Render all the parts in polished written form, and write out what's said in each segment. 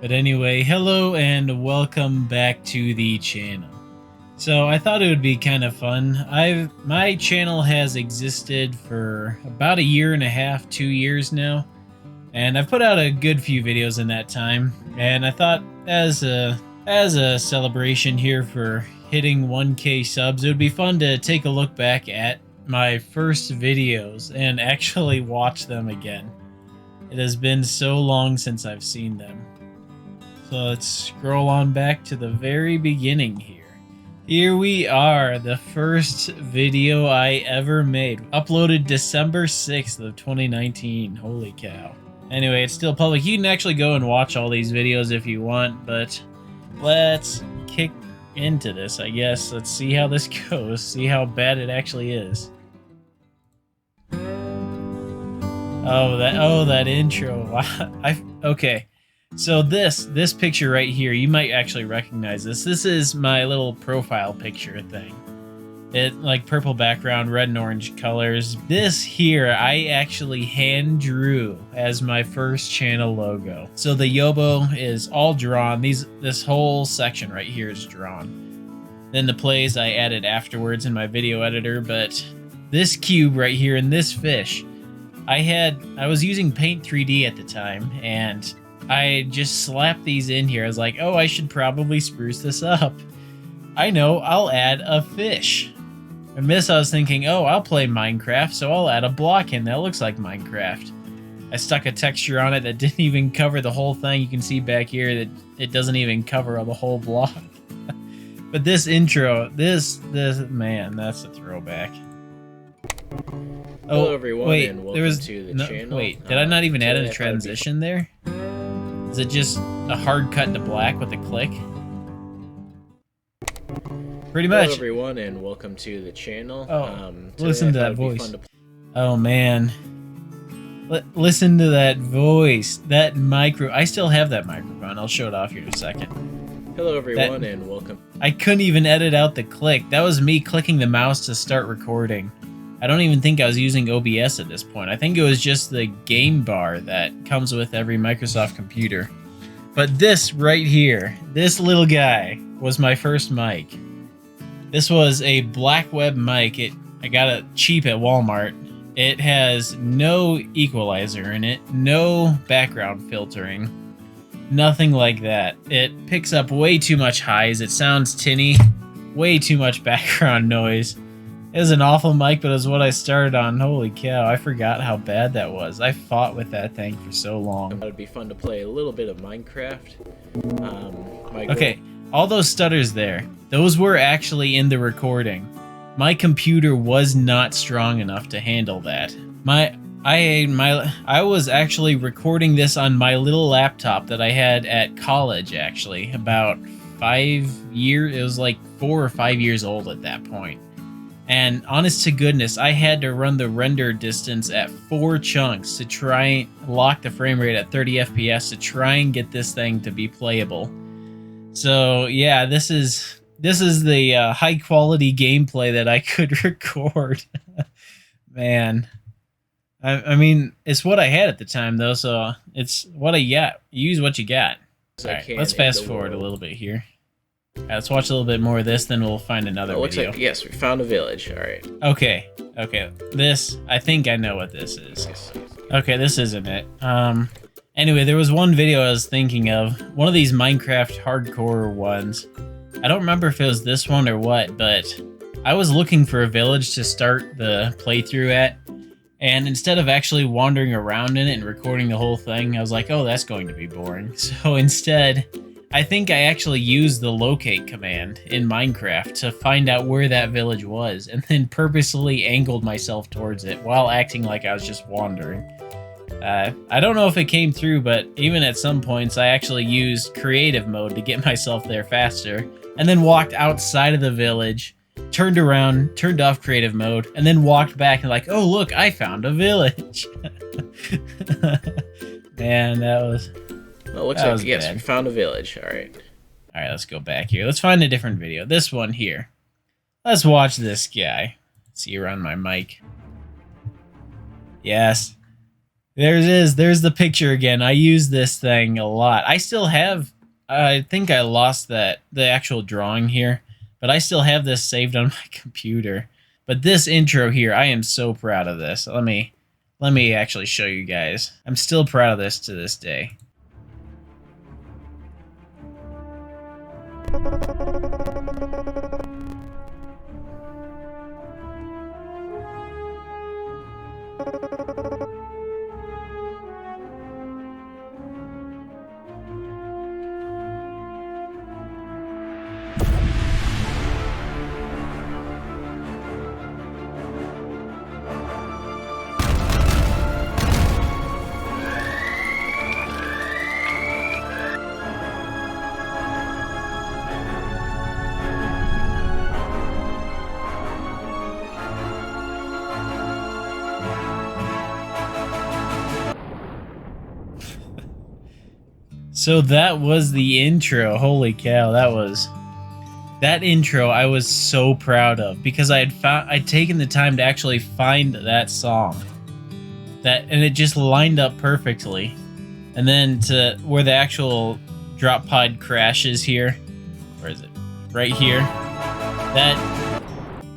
But anyway, hello and welcome back to the channel. So I thought it would be kind of fun. My channel has existed for about a year and a half, 2 years now, and I've put out a good few videos in that time. And I thought as a celebration here for hitting 1K subs, it would be fun to take a look back at my first videos and actually watch them again. It has been so long since I've seen them. So let's scroll on back to the very beginning here. Here we are, the first video I ever made. Uploaded December 6th of 2019. Holy cow. Anyway, it's still public. You can actually go and watch all these videos if you want, but let's kick into this, I guess. Let's see how this goes. See how bad it actually is. Oh, that intro. Okay. So this picture right here, you might actually recognize this. This is my little profile picture thing. It like purple background, red and orange colors. This here, I actually hand drew as my first channel logo. So the Yobo is all drawn. This whole section right here is drawn. Then the plays I added afterwards in my video editor, but this cube right here and this fish, I was using Paint 3D at the time, and I just slapped these in here. I was like, oh, I should probably spruce this up. I know, I'll add a fish. And this, I was thinking, oh, I'll play Minecraft, so I'll add a block in that looks like Minecraft. I stuck a texture on it that didn't even cover the whole thing. You can see back here that it doesn't even cover the whole block. But this intro, this man, that's a throwback. Hello everyone, wait, and welcome to the channel. Wait, did I not even add a transition there? Is it just a hard cut to black with a click? Pretty much. Hello everyone, and welcome to the channel. Listen to that voice. Oh man. Listen to that voice. That micro. I still have that microphone. I'll show it off here in a second. Hello everyone, and welcome. I couldn't even edit out the click. That was me clicking the mouse to start recording. I don't even think I was using OBS at this point. I think it was just the game bar that comes with every Microsoft computer. But this right here, this little guy, was my first mic. This was a Blackweb mic. I got it cheap at Walmart. It has no equalizer in it, no background filtering, nothing like that. It picks up way too much highs. It sounds tinny, way too much background noise. It was an awful mic, but it was what I started on. Holy cow, I forgot how bad that was. I fought with that thing for so long. It would be fun to play a little bit of Minecraft. Okay, all those stutters there, those were actually in the recording. My computer was not strong enough to handle that. I was actually recording this on my little laptop that I had at college, actually, about 5 years. It was like 4 or 5 years old at that point. And honest to goodness, I had to run the render distance at 4 chunks to try and lock the frame rate at 30 FPS to try and get this thing to be playable. So yeah, this is the high quality gameplay that I could record. Man, I mean, it's what I had at the time though, so it's what I got. You use what you got. All right, let's fast forward a little bit here. Let's watch a little bit more of this, then we'll find another video. Like, yes, we found a village. All right. Okay. This, I think I know what this is. Okay, this isn't it. Anyway, there was one video I was thinking of. One of these Minecraft hardcore ones. I don't remember if it was this one or what, but I was looking for a village to start the playthrough at. And instead of actually wandering around in it and recording the whole thing, I was like, oh, that's going to be boring. So instead, I think I actually used the locate command in Minecraft to find out where that village was, and then purposely angled myself towards it while acting like I was just wandering. I don't know if it came through, but even at some points I actually used creative mode to get myself there faster, and then walked outside of the village, turned around, turned off creative mode, and then walked back and like, oh look, I found a village. Man, that was... Well, it looks like, yes, we found a village. All right. All right, let's go back here. Let's find a different video. This one here. Let's watch this guy. See around my mic. Yes. There it is. There's the picture again. I use this thing a lot. I still have, I think I lost the actual drawing here, but I still have this saved on my computer. But this intro here, I am so proud of this. Let me actually show you guys. I'm still proud of this to this day. So that was the intro. Holy cow, that intro I was so proud of because I'd taken the time to actually find that song. And it just lined up perfectly. And then to where the actual drop pod crashes here. Where is it? Right here.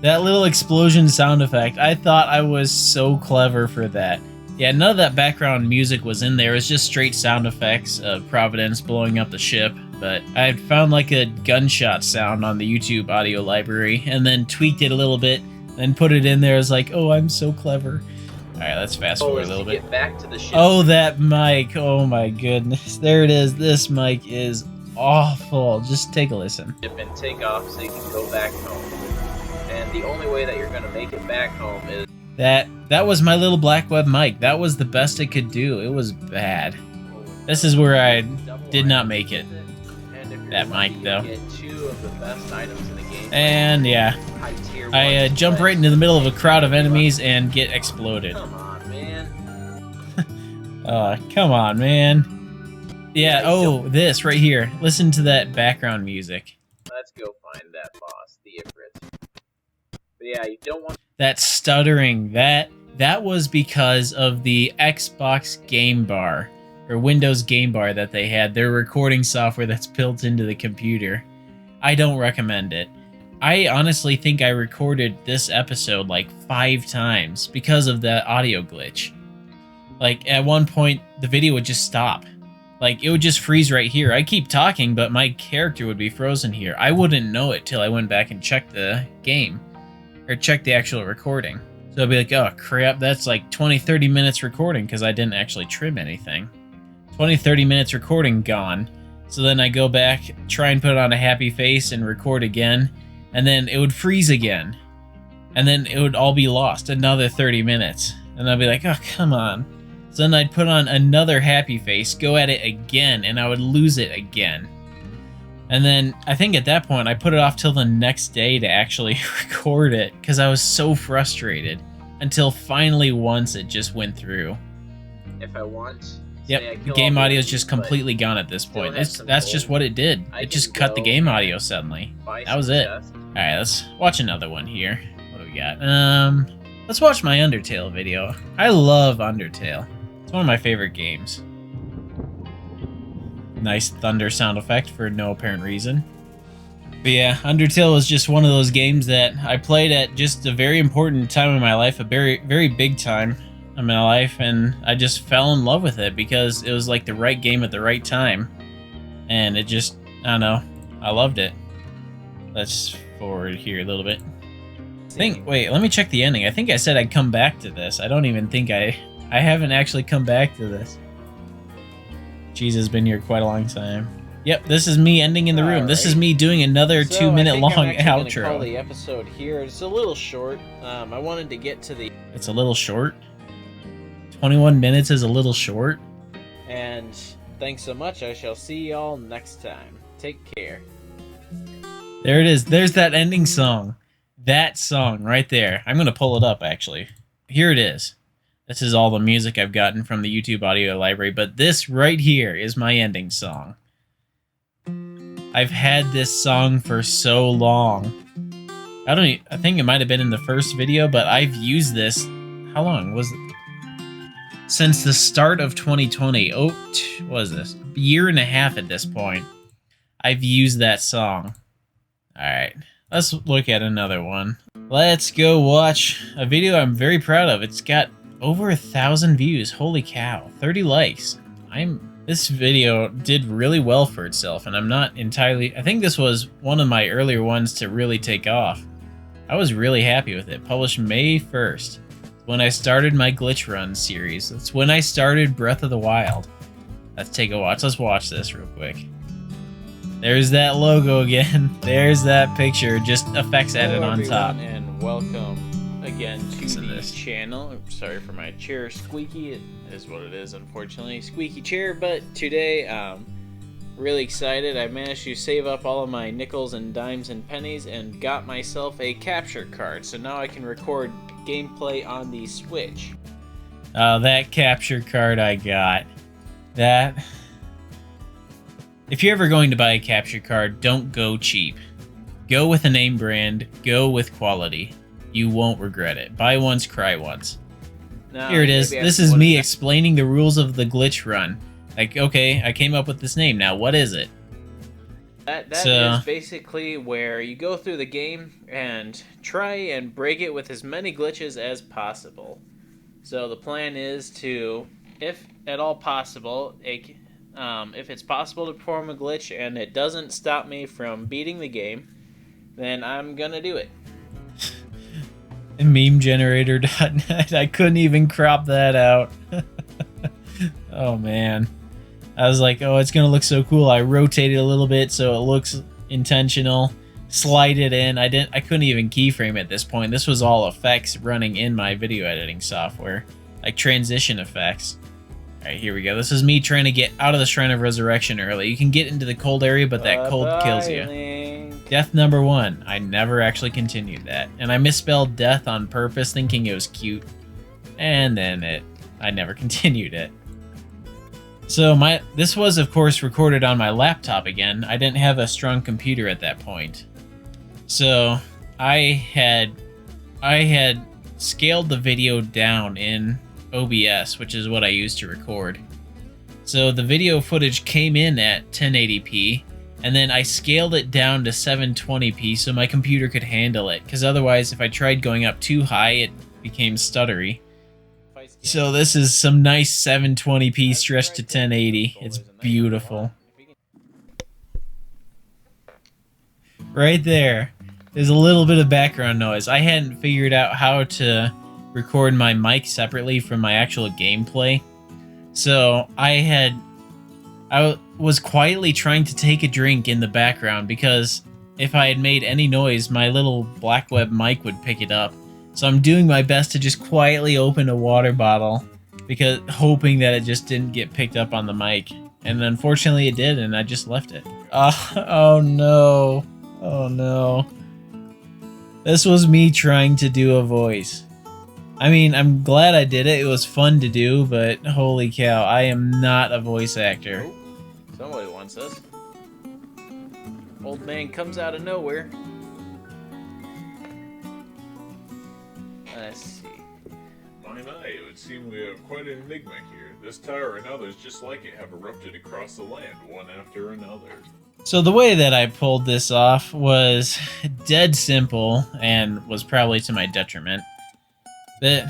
That little explosion sound effect. I thought I was so clever for that. Yeah, none of that background music was in there. It was just straight sound effects of Providence blowing up the ship. But I had found like a gunshot sound on the YouTube audio library and then tweaked it a little bit and put it in there. I was like, oh, I'm so clever. All right, let's fast forward a little bit. Get back to the ship. Oh, that mic. Oh my goodness. There it is. This mic is awful. Just take a listen. And take off so you can go back home. And the only way that you're going to make it back home is... That was my little black web mic. That was the best it could do. It was bad. This is where I did not make it. That mic, though. Get 2 of the best items in the game. And yeah, I jump right into the middle of a crowd of enemies and get exploded. Come on, man. Come on, man. Yeah, oh, this right here. Listen to that background music. Let's go find that boss, the Ifrit. But yeah, you don't want... That stuttering, that was because of the Xbox Game Bar, or Windows Game Bar that they had, their recording software that's built into the computer. I don't recommend it. I honestly think I recorded this episode like 5 times because of that audio glitch. Like, at one point, the video would just stop. Like, it would just freeze right here. I keep talking, but my character would be frozen here. I wouldn't know it till I went back and checked the game. Or check the actual recording. So I'd be like, oh crap, that's like 20-30 minutes recording because I didn't actually trim anything. 20-30 minutes recording gone. So then I go back, try and put on a happy face and record again, and then it would freeze again. And then it would all be lost, another 30 minutes. And I'd be like, oh, come on. So then I'd put on another happy face, go at it again, and I would lose it again. And then I think at that point I put it off till the next day to actually record it because I was so frustrated until finally once it just went through. If I want... Yep, the game audio is just completely gone at this point. That's just what it did. It just cut the game audio suddenly. That was it. Alright, let's watch another one here. What do we got? Let's watch my Undertale video. I love Undertale. It's one of my favorite games. Nice thunder sound effect for no apparent reason. But yeah, Undertale was just one of those games that I played at just a very important time in my life, a very, very big time in my life, and I just fell in love with it because it was like the right game at the right time. And it just, I don't know, I loved it. Let's forward here a little bit. Wait, let me check the ending. I think I said I'd come back to this. I don't even think I haven't actually come back to this. Jesus, been here quite a long time. Yep, this is me ending in the room. Right. This is me doing another 2-minute long outro. Call the episode here. It's a little short. I wanted to get to the... It's a little short? 21 minutes is a little short? And thanks so much. I shall see y'all next time. Take care. There it is. There's that ending song. That song right there. I'm going to pull it up, actually. Here it is. This is all the music I've gotten from the YouTube audio library, but this right here is my ending song. I've had this song for so long. I think it might have been in the first video, but I've used this. How long was it? since the start of 2020. Oh, what is this? A year and a half at this point. I've used that song. Alright, let's look at another one. Let's go watch a video I'm very proud of. It's got over 1,000 views. Holy cow. 30 likes. This video did really well for itself, and I'm not entirely... I think this was one of my earlier ones to really take off. I was really happy with it. Published May 1st. When I started my Glitch Run series. That's when I started Breath of the Wild. Let's take a watch. Let's watch this real quick. There's that logo again. There's that picture. Just effects added on top. And welcome again to Listen to the this. channel. Sorry for my chair squeaky. It is what it is, unfortunately. Squeaky chair, but today, really excited. I managed to save up all of my nickels and dimes and pennies and got myself a capture card. So now I can record gameplay on the Switch. That capture card I got. That... If you're ever going to buy a capture card, don't go cheap. Go with a name brand. Go with quality. You won't regret it. Buy once, cry once. Now, Here it is. maybe I This can is put me it- explaining the rules of the Glitch Run. Like, okay, I came up with this name. Now, what is it? That So- is basically where you go through the game and try and break it with as many glitches as possible. So the plan is to, if at all possible, if it's possible to perform a glitch and it doesn't stop me from beating the game, then I'm gonna do it. Memegenerator.net. I couldn't even crop that out. Oh man. I was like, oh, it's gonna look so cool. I rotated a little bit so it looks intentional. Slide it in. I couldn't even keyframe at this point. This was all effects running in my video editing software. Like transition effects. Alright, here we go. This is me trying to get out of the Shrine of Resurrection early. You can get into the cold area, but that cold kills you. Link. Death number 1. I never actually continued that. And I misspelled death on purpose, thinking it was cute. And then I never continued it. So this was, of course, recorded on my laptop again. I didn't have a strong computer at that point. So I had scaled the video down in OBS, which is what I use to record. So the video footage came in at 1080p, and then I scaled it down to 720p so my computer could handle it, because otherwise if I tried going up too high it became stuttery. So this is some nice 720p stretched to 1080. It's beautiful. Right there. There's a little bit of background noise. I hadn't figured out how to record my mic separately from my actual gameplay. So I was quietly trying to take a drink in the background because if I had made any noise, my little black web mic would pick it up. So I'm doing my best to just quietly open a water bottle because hoping that it just didn't get picked up on the mic. And unfortunately it did, and I just left it. Oh no. Oh no. This was me trying to do a voice. I mean, I'm glad I did it. It was fun to do, but holy cow, I am not a voice actor. Oh, somebody wants this. Old man comes out of nowhere. Let's see. My, it would seem we have quite an enigma here. This tower and others just like it have erupted across the land, one after another. So the way that I pulled this off was dead simple and was probably to my detriment. But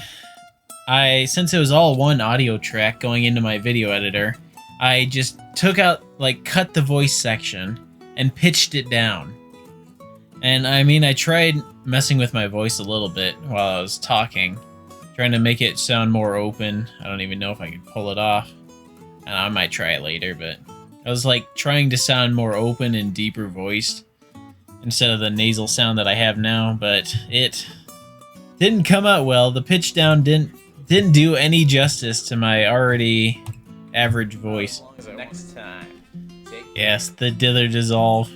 since it was all one audio track going into my video editor, I just took out, cut the voice section and pitched it down. And I mean, I tried messing with my voice a little bit while I was talking, trying to make it sound more open. I don't even know if I could pull it off. And I might try it later, but I was trying to sound more open and deeper voiced instead of the nasal sound that I have now, but it didn't come out well. The pitch down didn't do any justice to my already average voice. Next time. Take Yes, the dither dissolve.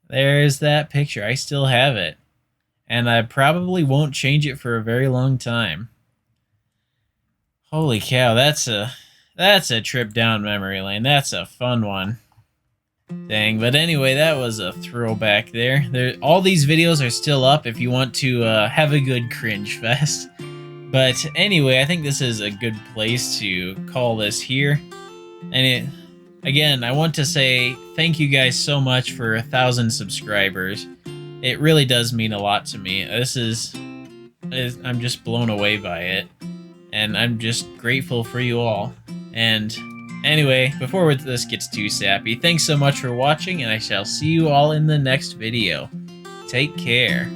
There's that picture. I still have it. And I probably won't change it for a very long time. Holy cow, that's a trip down memory lane. That's a fun one. Dang, but anyway, that was a throwback there. All these videos are still up if you want to have a good cringe fest. But anyway, I think this is a good place to call this here. And again, I want to say thank you guys so much for 1,000 subscribers. It really does mean a lot to me. I'm just blown away by it. And I'm just grateful for you all. And anyway, before this gets too sappy, thanks so much for watching, and I shall see you all in the next video. Take care.